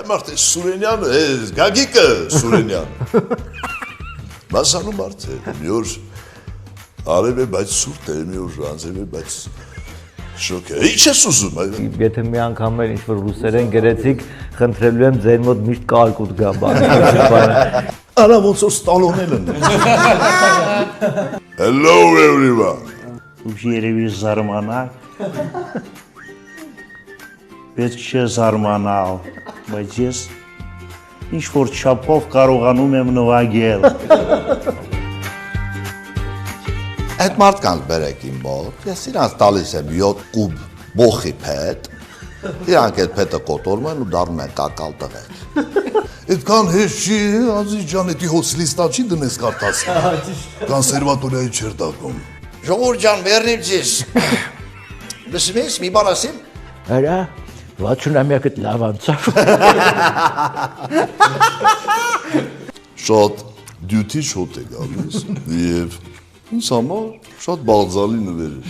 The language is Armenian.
մարդ է Սուրենյանը, Գագիկը Սուրենյանը։ Մասանու մարդ է, մի օր արև է, բայց սուրտ է, մի օր անձև է, բայց շոկ է, ինչ ես ուզում։ Եթե մի անգամ էլ ինչ-որ ռուսերեն գրեցիք, խնդրելու եմ ձեր մոտ միշտ կարկուտ գա բանը։ Արա ոնց որ Ստալոնել են։ Hello everyone։ Դուք երևի զարմանաք։ Պետք չէ զարմանալ, բայց ես ինչ-որ չափով կարողանում եմ նվագել։ Այդ մարդկանց բերեք իմ մոտ, ես իրանց տալիս եմ 7 կուբ բոխի փետ, իրանք այդ փետը կոտորում են ու դառնում են կակալ տղեր։ Այդքան հեշտ չի, Ազիզ ջան, էդի հոց լիստա չի դնես կարդաս։ Կոնսերվատորիայի չեր դակում։ Ժողովուրդ ջան, վերնիմ ձեզ։ Լսում ես, մի բան ասեմ։ Արա, 60-ամյակդ լավ անցավ։ Շատ դյութի շոտ է գալիս և ինձ համար շատ բաղձալի նվեր է։